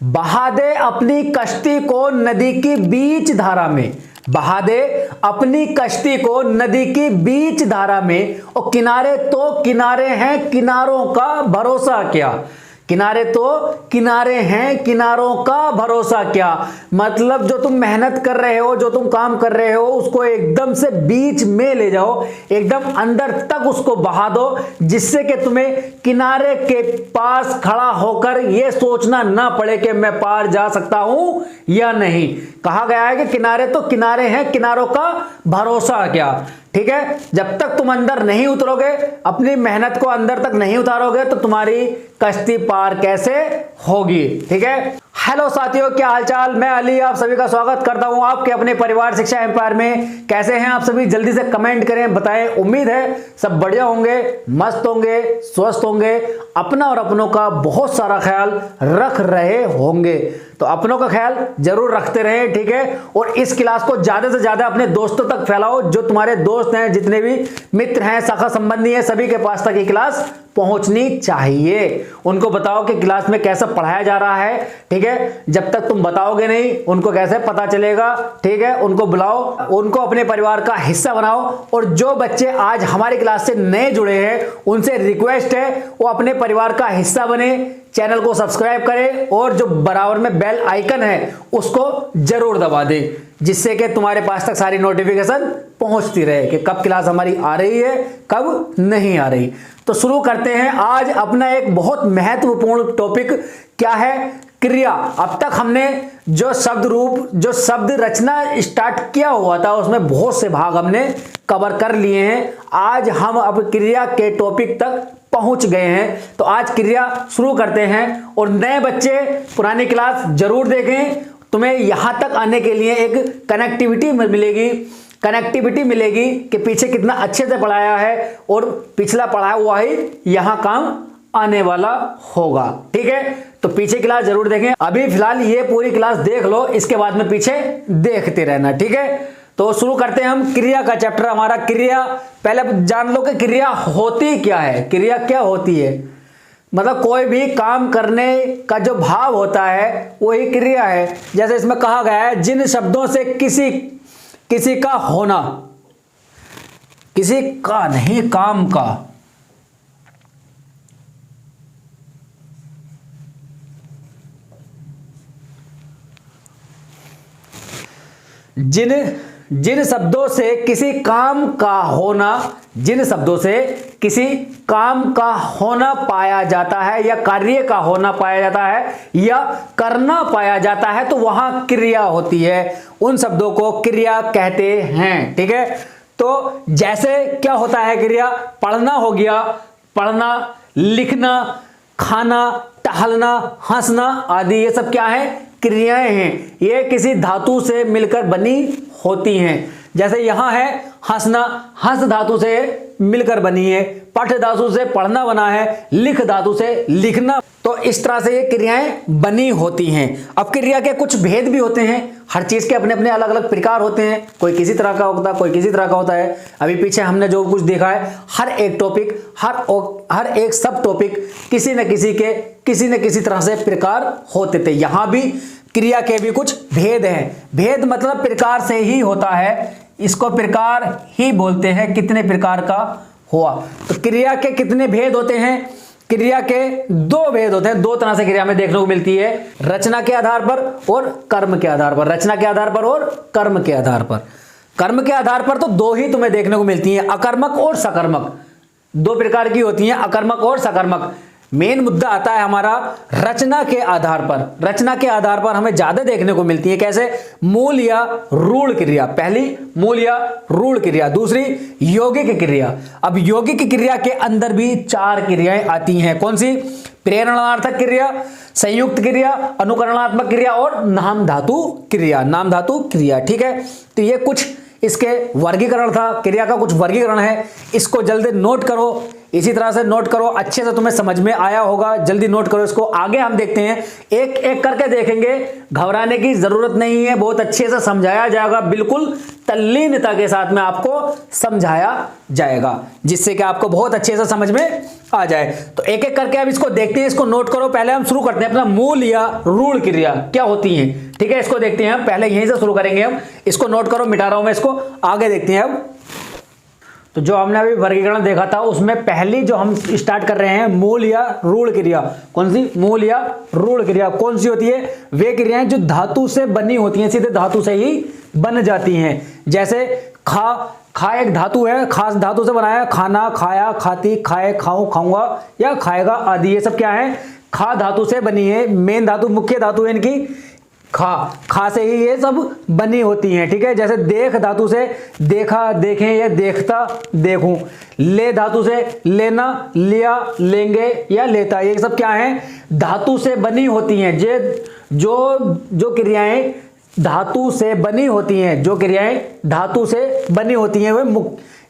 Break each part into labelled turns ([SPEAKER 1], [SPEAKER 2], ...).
[SPEAKER 1] बहा दे अपनी कश्ती को नदी की बीच धारा में, बहा दे अपनी कश्ती को नदी की बीच धारा में, और किनारे तो किनारे हैं, किनारों का भरोसा क्या। किनारे तो किनारे हैं, किनारों का भरोसा क्या। मतलब जो तुम मेहनत कर रहे हो, जो तुम काम कर रहे हो, उसको एकदम से बीच में ले जाओ, एकदम अंदर तक उसको बहा दो, जिससे कि तुम्हें किनारे के पास खड़ा होकर यह सोचना ना पड़े कि मैं पार जा सकता हूं या नहीं। कहा गया है कि किनारे तो किनारे हैं, किनारों का भरोसा क्या। ठीक है, जब तक तुम अंदर नहीं उतरोगे, अपनी मेहनत को अंदर तक नहीं उतारोगे, तो तुम्हारी कश्ती पार कैसे होगी। ठीक है, हेलो साथियों, क्या हालचाल। मैं अली आप सभी का स्वागत करता हूं आपके अपने परिवार शिक्षा एम्पायर में। कैसे हैं आप सभी, जल्दी से कमेंट करें, बताएं। उम्मीद है सब बढ़िया होंगे, मस्त होंगे, स्वस्थ होंगे, अपना और अपनों का बहुत सारा ख्याल रख रहे होंगे। तो अपनों का ख्याल जरूर रखते रहें। ठीक है, और इस क्लास को ज्यादा से ज्यादा अपने दोस्तों तक फैलाओ। जो तुम्हारे दोस्त हैं, जितने भी मित्र हैं, शाखा संबंधी हैं, सभी के पास तक ये क्लास पहुंचनी चाहिए। उनको बताओ कि क्लास में कैसा पढ़ाया जा रहा है। ठीक है, जब तक तुम बताओगे नहीं, उनको कैसे पता चलेगा। ठीक है, उनको बुलाओ, उनको अपने परिवार का हिस्सा बनाओ। और जो बच्चे आज हमारी क्लास से नए जुड़े हैं, उनसे रिक्वेस्ट है वो अपने परिवार का हिस्सा बने, चैनल को सब्सक्राइब करें, और जो बराबर में बेल आइकन है उसको जरूर दबा दें, जिससे कि तुम्हारे पास तक सारी नोटिफिकेशन पहुंचती रहे कि कब क्लास हमारी आ रही है, कब नहीं आ रही। तो शुरू करते हैं आज अपना एक बहुत महत्वपूर्ण टॉपिक। क्या है? क्रिया। अब तक हमने जो शब्द रूप, जो शब्द रचना स्टार्ट किया हुआ था, उसमें बहुत से भाग हमने कवर कर लिए हैं। आज हम अब क्रिया के टॉपिक तक पहुंच गए हैं। तो आज क्रिया शुरू करते हैं। और नए बच्चे पुरानी क्लास जरूर देखें, तुम्हें यहां तक आने के लिए एक कनेक्टिविटी मिलेगी कि पीछे कितना अच्छे से पढ़ाया है, और पिछला पढ़ाया हुआ ही यहां काम आने वाला होगा। ठीक है, तो पीछे क्लास जरूर देखें। अभी फिलहाल ये पूरी क्लास देख लो, इसके बाद में पीछे देखते रहना। ठीक है, तो शुरू करते हैं हम क्रिया का चैप्टर हमारा। क्रिया, पहले जान लो कि क्रिया होती क्या है। क्रिया क्या होती है? मतलब कोई भी काम करने का जो भाव होता है वही क्रिया है। जैसे इसमें कहा गया है, जिन शब्दों से किसी का होना, किसी का नहीं, काम का, जिन शब्दों से किसी काम का होना, जिन शब्दों से किसी काम का होना पाया जाता है, या कार्य का होना पाया जाता है, या करना पाया जाता है, तो वहां क्रिया होती है। उन शब्दों को क्रिया कहते हैं। ठीक है, तो जैसे क्या होता है क्रिया? पढ़ना हो गया, पढ़ना, लिखना, खाना, टहलना, हंसना आदि, ये सब क्या है? क्रियाएं हैं। ये किसी धातु से मिलकर बनी होती हैं। जैसे यहां है हंसना, हंस धातु से मिलकर बनी है। पठ धातु से पढ़ना बना है। लिख धातु से लिखना। तो इस तरह से ये क्रियाएं बनी होती हैं। अब क्रिया के कुछ भेद भी होते हैं। हर चीज के अपने अपने अलग अलग प्रकार होते हैं। कोई किसी तरह का होता है, कोई किसी तरह का होता है। अभी पीछे हमने जो कुछ देखा है, हर एक टॉपिक, हर एक सब टॉपिक किसी न किसी तरह से प्रकार होते थे। यहां भी क्रिया के भी कुछ भेद हैं। भेद मतलब प्रकार से ही होता है, इसको प्रकार ही बोलते हैं। कितने प्रकार का हुआ, तो क्रिया के कितने भेद होते हैं? क्रिया के दो भेद होते हैं। दो तरह से क्रिया में देखने को मिलती है, रचना के आधार पर और कर्म के आधार पर। रचना के आधार पर और कर्म के आधार पर। कर्म के आधार पर तो दो ही तुम्हें देखने को मिलती हैं, अकर्मक और सकर्मक। दो प्रकार की होती हैं, अकर्मक और सकर्मक। मेन मुद्दा आता है हमारा रचना के आधार पर। रचना के आधार पर हमें ज्यादा देखने को मिलती है। कैसे? मूल या रूढ़ क्रिया। पहली मूल या रूढ़ क्रिया, दूसरी यौगिक क्रिया। अब यौगिक क्रिया के अंदर भी चार क्रियाएं आती हैं। कौन सी? प्रेरणार्थक क्रिया, संयुक्त क्रिया, अनुकरणात्मक क्रिया और नाम धातु क्रिया। नाम धातु क्रिया। ठीक है, तो ये कुछ इसके वर्गीकरण था। क्रिया का कुछ वर्गीकरण है, इसको जल्दी नोट करो। इसी तरह से नोट करो, अच्छे से तुम्हें समझ में आया होगा, जल्दी नोट करो इसको। आगे हम देखते हैं, एक एक करके देखेंगे, घबराने की जरूरत नहीं है, बहुत अच्छे से समझाया जाएगा, बिल्कुल तल्लीनता के साथ में आपको समझाया जाएगा, जिससे कि आपको बहुत अच्छे से समझ में आ जाए। तो एक एक करके अब इसको देखते हैं, इसको नोट करो। पहले हम शुरू करते हैं अपना मूल या रूढ़ क्रिया क्या होती है, ठीक है, इसको देखते हैं हम, पहले यहीं से शुरू करेंगे हम। इसको नोट करो, मिटा रहा हूं मैं इसको, आगे देखते हैं अब। तो जो हमने अभी वर्गीकरण देखा था, उसमें पहली जो हम स्टार्ट कर रहे हैं, मूल या रूढ़ क्रिया। कौन सी? मूल या रूढ़ क्रिया कौन सी होती है? वे क्रियाएं जो धातु से बनी होती हैं, सीधे धातु से ही बन जाती हैं। जैसे खा एक धातु है, खास धातु से बनाया, खाना, खाया, खाती, खाए, खाऊं, खाऊंगा या खाएगा आदि, ये सब क्या है? खा धातु से बनी है। मेन धातु, मुख्य धातु है इनकी खा से ही ये सब बनी होती हैं, ठीक है। जैसे देख धातु से देखा, देखें या देखता, देखूं। ले धातु से लेना, लिया, लेंगे या लेता, ये सब क्या है? धातु से बनी होती हैं। जो क्रियाएं धातु से बनी होती हैं, जो क्रियाएं धातु से बनी होती हैं,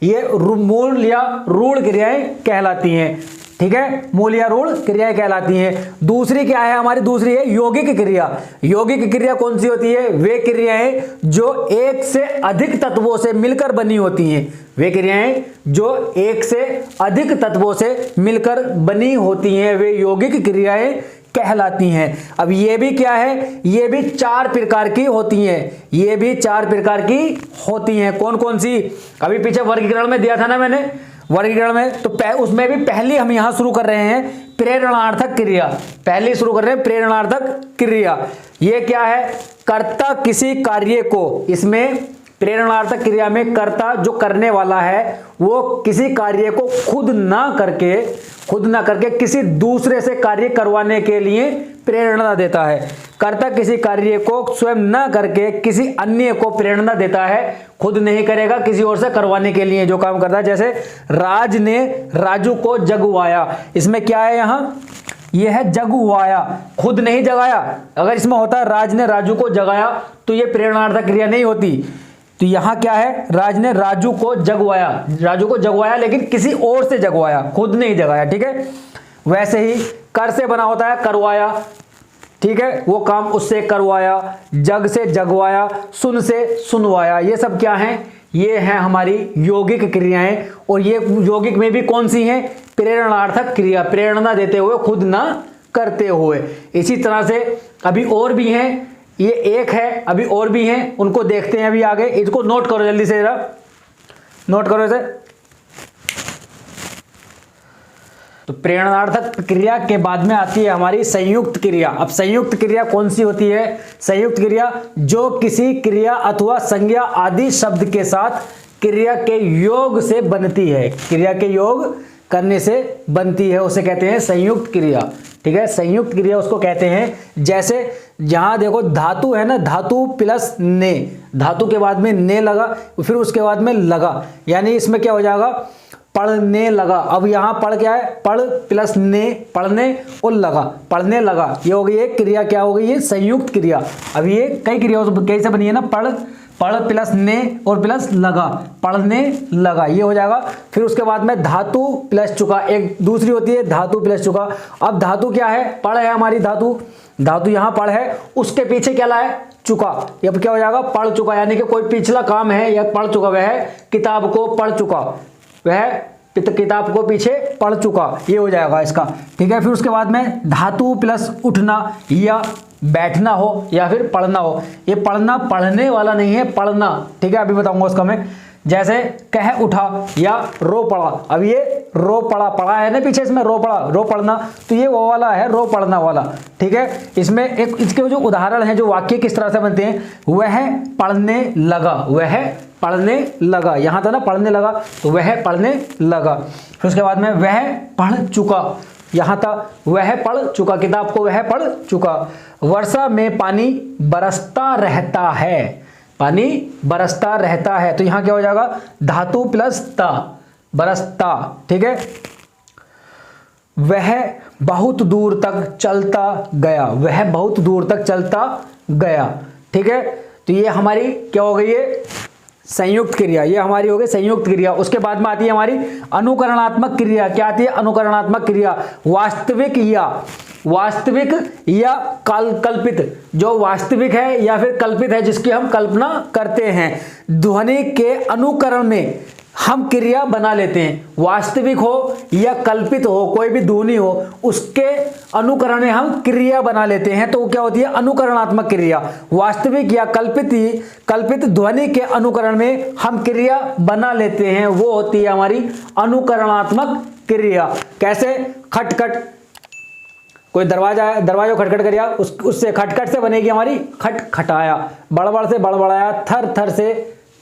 [SPEAKER 1] ये मूल या रूढ़ क्रियाएं कहलाती हैं, ठीक है। मूल या रूढ़ क्रियाएं कहलाती हैं। दूसरी क्या है हमारी? दूसरी है यौगिक क्रिया। यौगिक क्रिया कौन सी होती है? वे क्रियाएं जो एक से अधिक तत्वों से मिलकर बनी होती हैं। वे क्रियाएं जो एक से अधिक तत्वों से मिलकर बनी होती हैं, वे यौगिक क्रियाएं कहलाती हैं। अब ये भी क्या है? ये भी 4 प्रकार की होती हैं। ये भी 4 प्रकार की होती हैं। कौन कौन सी? अभी पीछे वर्गीकरण में दिया था ना मैंने, वर्गीकरण में, तो उसमें भी पहली हम यहां शुरू कर रहे हैं प्रेरणार्थक क्रिया। पहली शुरू कर रहे हैं प्रेरणार्थक क्रिया। ये क्या है? कर्ता किसी कार्य को, इसमें प्रेरणार्थक क्रिया में कर्ता जो करने वाला है वो किसी कार्य को खुद ना करके किसी दूसरे से कार्य करवाने के लिए प्रेरणा देता है। कर्ता किसी कार्य को स्वयं ना करके किसी अन्य को प्रेरणा देता है, खुद नहीं करेगा, किसी और से करवाने के लिए जो काम करता है। जैसे राज ने राजू को जगवाया, इसमें क्या है? यहाँ यह है जगवाया, खुद नहीं जगाया। अगर इसमें होता है राज ने राजू को जगाया तो यह प्रेरणार्थक क्रिया नहीं होती। तो यहां क्या है? राज ने राजू को जगवाया, लेकिन किसी और से जगवाया, खुद नहीं जगाया, ठीक है। वैसे ही कर से बना होता है करवाया, ठीक है, वो काम उससे करवाया। जग से जगवाया, सुन से सुनवाया, ये सब क्या है? ये हैं हमारी यौगिक क्रियाएं। और ये यौगिक में भी कौन सी हैं? प्रेरणार्थक क्रिया, प्रेरणा देते हुए, खुद ना करते हुए। इसी तरह से अभी और भी हैं, ये एक है, अभी और भी हैं, उनको देखते हैं अभी आगे। इसको नोट करो जल्दी से, जरा नोट करो इसे। तो प्रेरणार्थक क्रिया के बाद में आती है हमारी संयुक्त क्रिया। अब संयुक्त क्रिया कौन सी होती है? संयुक्त क्रिया जो किसी क्रिया अथवा संज्ञा आदि शब्द के साथ क्रिया के योग से बनती है, क्रिया के योग करने से बनती है, उसे कहते हैं संयुक्त क्रिया, ठीक है। संयुक्त क्रिया उसको कहते हैं। जैसे यहां देखो धातु है ना, धातु प्लस ने, धातु के बाद में ने लगा, फिर उसके बाद में लगा, यानी इसमें क्या हो जाएगा? पढ़ने लगा। अब यहाँ पढ़ क्या है? पढ़ प्लस ने, पढ़ने और लगा, पढ़ने लगा, ये हो गई एक क्रिया। क्या हो गई? ये संयुक्त क्रिया। अब ये कई क्रिया कैसे बनी है ना? पढ़ प्लस ने और प्लस लगा, पढ़ने लगा, ये हो जाएगा। फिर उसके बाद में धातु प्लस चुका, एक दूसरी होती है धातु प्लस चुका। अब धातु क्या है? पढ़ है हमारी धातु यहाँ पढ़ है, उसके पीछे क्या लाए? चुका। अब क्या हो जाएगा? पढ़ चुका, यानी कि कोई पिछला काम है या पढ़ चुका, वह किताब को पढ़ चुका, वह किताब को पीछे पढ़ चुका, ये हो जाएगा इसका, ठीक है। फिर उसके बाद में धातु प्लस उठना, या बैठना हो या फिर पढ़ना हो। ये पढ़ना पढ़ने वाला नहीं है, पढ़ना, ठीक है, अभी बताऊंगा उसका मैं। जैसे कह उठा या रो पड़ा। अब ये रो पड़ा है ना पीछे, इसमें रो पढ़ना, तो ये वो वाला है रो पढ़ना वाला, ठीक है। इसमें एक इसके जो उदाहरण है, जो वाक्य किस तरह से बनते हैं, वह पढ़ने लगा, वह पढ़ने लगा, यहां था ना पढ़ने लगा, तो वह पढ़ने लगा। फिर उसके बाद में वह पढ़ चुका, यहां था वह पढ़ चुका, किताब को वह पढ़ चुका। वर्षा में पानी बरसता रहता है, पानी बरसता रहता है, तो यहां क्या हो जाएगा? धातु प्लस ता, बरसता, ठीक है। वह बहुत दूर तक चलता गया, वह बहुत दूर तक चलता गया, ठीक है। तो ये हमारी क्या हो गई है? संयुक्त क्रिया, ये हमारी हो गई संयुक्त क्रिया। उसके बाद में आती है हमारी अनुकरणात्मक क्रिया। क्या आती है? अनुकरणात्मक क्रिया। वास्तविक या कल्पित, जो वास्तविक है या फिर कल्पित है, जिसकी हम कल्पना करते हैं, ध्वनि के अनुकरण में हम क्रिया बना लेते हैं। वास्तविक हो या कल्पित हो, कोई भी ध्वनि हो, उसके अनुकरण में हम क्रिया बना लेते हैं, तो वो क्या होती है? अनुकरणात्मक क्रिया। वास्तविक या कल्पित ध्वनि के अनुकरण में हम क्रिया बना लेते हैं, वो होती है हमारी अनुकरणात्मक क्रिया। कैसे? खटखट, कोई दरवाजा खटखट करिया, उससे खटखट से बनेगी हमारी खटखटाया। बड़बड़ से बड़बड़ाया, थर थर से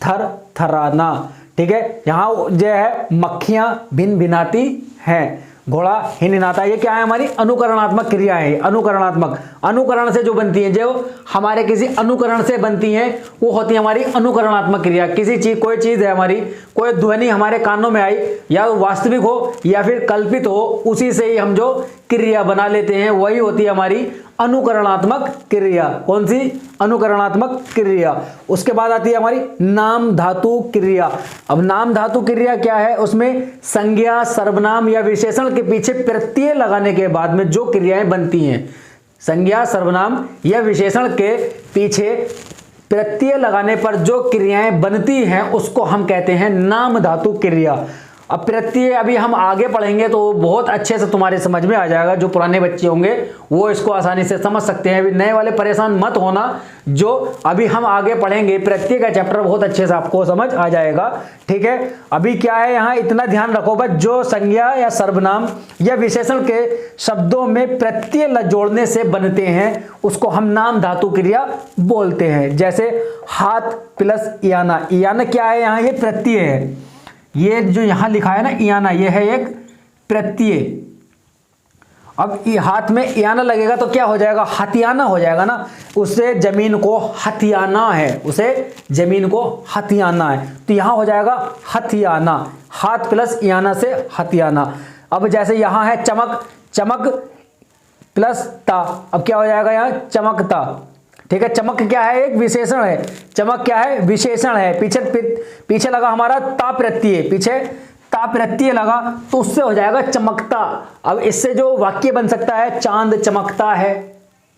[SPEAKER 1] थर थराना। ठीक है, यहां जो है मक्खियां भिन भिनाती हैं, घोड़ा हिनहिनाता। ये क्या है? हमारी अनुकरणात्मक क्रिया है। अनुकरण से जो बनती है, जो हमारे किसी अनुकरण से बनती है, वो होती है हमारी अनुकरणात्मक क्रिया। किसी चीज, कोई चीज है हमारी, कोई ध्वनि हमारे कानों में आई, या वास्तविक हो या फिर कल्पित हो, उसी से ही हम जो क्रिया बना लेते हैं, वही होती है हमारी अनुकरणात्मक क्रिया। कौन सी? अनुकरणात्मक क्रिया। उसके बाद आती है हमारी नाम धातु क्रिया। अब नाम धातु क्रिया क्या है? उसमें संज्ञा, सर्वनाम या विशेषण के पीछे प्रत्यय लगाने के बाद में जो क्रियाएं बनती हैं, संज्ञा, सर्वनाम या विशेषण के पीछे प्रत्यय लगाने पर जो क्रियाएं बनती हैं, उसको हम कहते हैं नाम धातु क्रिया। अब प्रत्यय अभी हम आगे पढ़ेंगे तो बहुत अच्छे से तुम्हारे समझ में आ जाएगा। जो पुराने बच्चे होंगे वो इसको आसानी से समझ सकते हैं। अभी नए वाले परेशान मत होना, जो अभी हम आगे पढ़ेंगे प्रत्यय का चैप्टर बहुत अच्छे से आपको समझ आ जाएगा। ठीक है, अभी क्या है, यहाँ इतना ध्यान रखो बस, जो संज्ञा या सर्वनाम या विशेषण के शब्दों में प्रत्यय जोड़ने से बनते हैं, उसको हम नाम धातु क्रिया बोलते हैं। जैसे हाथ प्लस इयाना। इयाना क्या है? यहाँ ये प्रत्यय है। ये जो यहां लिखा है ना इयाना, ये है एक प्रत्यय। अब हाथ में इयाना लगेगा तो क्या हो जाएगा? हथियाना हो जाएगा ना। उसे जमीन को हथियाना है, उसे जमीन को हथियाना है, तो यहां हो जाएगा हथियाना। हाथ प्लस इयाना से हथियाना। अब जैसे यहां है चमक, चमक प्लस ता, अब क्या हो जाएगा? यहां चमकता। ठीक है, चमक क्या है? एक विशेषण है। चमक क्या है? विशेषण है। पीछे लगा हमारा ता प्रत्यय, पीछे ता प्रत्यय लगा, तो उससे हो जाएगा चमकता। अब इससे जो वाक्य बन सकता है, चांद चमकता है,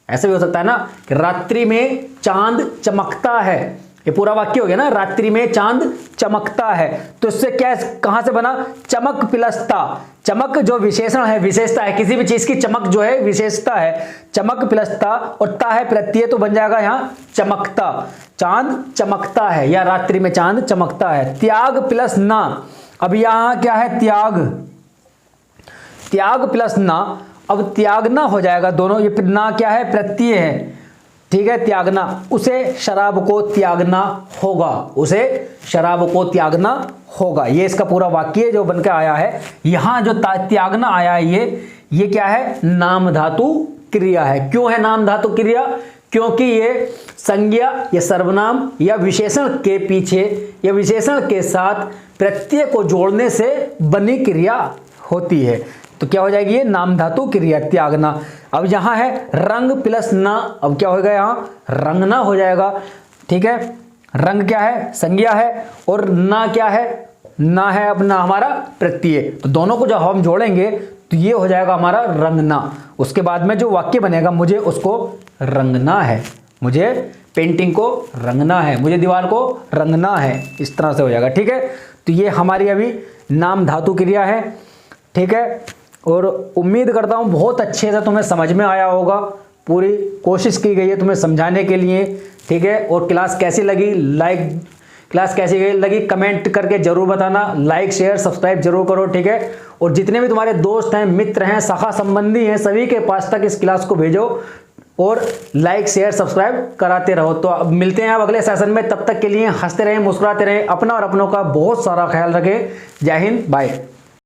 [SPEAKER 1] ऐसे भी हो सकता है ना कि रात्रि में चांद चमकता है। ये पूरा वाक्य हो गया ना, रात्रि में चांद चमकता है। तो इससे क्या, कहां से बना? चमक प्लस ता। चमक जो विशेषण है, विशेषता है, किसी भी चीज की चमक जो है विशेषता है। चमक प्लस ता, और ता है प्रत्यय, तो बन जाएगा यहां चमकता। चांद चमकता है, या रात्रि में चांद चमकता है। त्याग प्लस ना। अब यहां क्या है? त्याग। त्याग प्लस ना, अब त्यागना हो जाएगा दोनों। ये ना क्या है? प्रत्यय है। ठीक है, त्यागना। उसे शराब को त्यागना होगा, उसे शराब को त्यागना होगा। ये इसका पूरा वाक्य जो बनकर आया है। यहां जो त्यागना आया है, ये क्या है? नाम धातु क्रिया है। क्यों है नाम धातु क्रिया? क्योंकि ये संज्ञा या सर्वनाम या विशेषण के पीछे या विशेषण के साथ प्रत्यय को जोड़ने से बनी क्रिया होती है। तो क्या हो जाएगी? ये नाम धातु क्रिया, त्यागना। अब यहां है रंग प्लस ना, अब क्या होगा? यहां रंगना हो जाएगा। ठीक है, रंग क्या है? संज्ञा है, और ना क्या है? ना है अपना हमारा प्रत्यय। तो दोनों को जब हम जोड़ेंगे तो ये हो जाएगा हमारा रंगना। उसके बाद में जो वाक्य बनेगा, मुझे उसको रंगना है, मुझे पेंटिंग को रंगना है, मुझे दीवार को रंगना है, इस तरह से हो जाएगा। ठीक है, तो ये हमारी अभी नाम धातु क्रिया है। ठीक है, और उम्मीद करता हूँ बहुत अच्छे से तुम्हें समझ में आया होगा। पूरी कोशिश की गई है तुम्हें समझाने के लिए। ठीक है, और क्लास कैसी लगी, क्लास कैसी लगी कमेंट करके जरूर बताना। लाइक शेयर सब्सक्राइब जरूर करो। ठीक है, और जितने भी तुम्हारे दोस्त हैं, मित्र हैं, शाखा संबंधी हैं, सभी के पास तक इस क्लास को भेजो और लाइक शेयर सब्सक्राइब कराते रहो। तो अब मिलते हैं अब अगले सेशन में। तब तक के लिए हंसते रहें, मुस्कुराते रहें, अपना और अपनों का बहुत सारा ख्याल रखें। जय हिंद, बाय।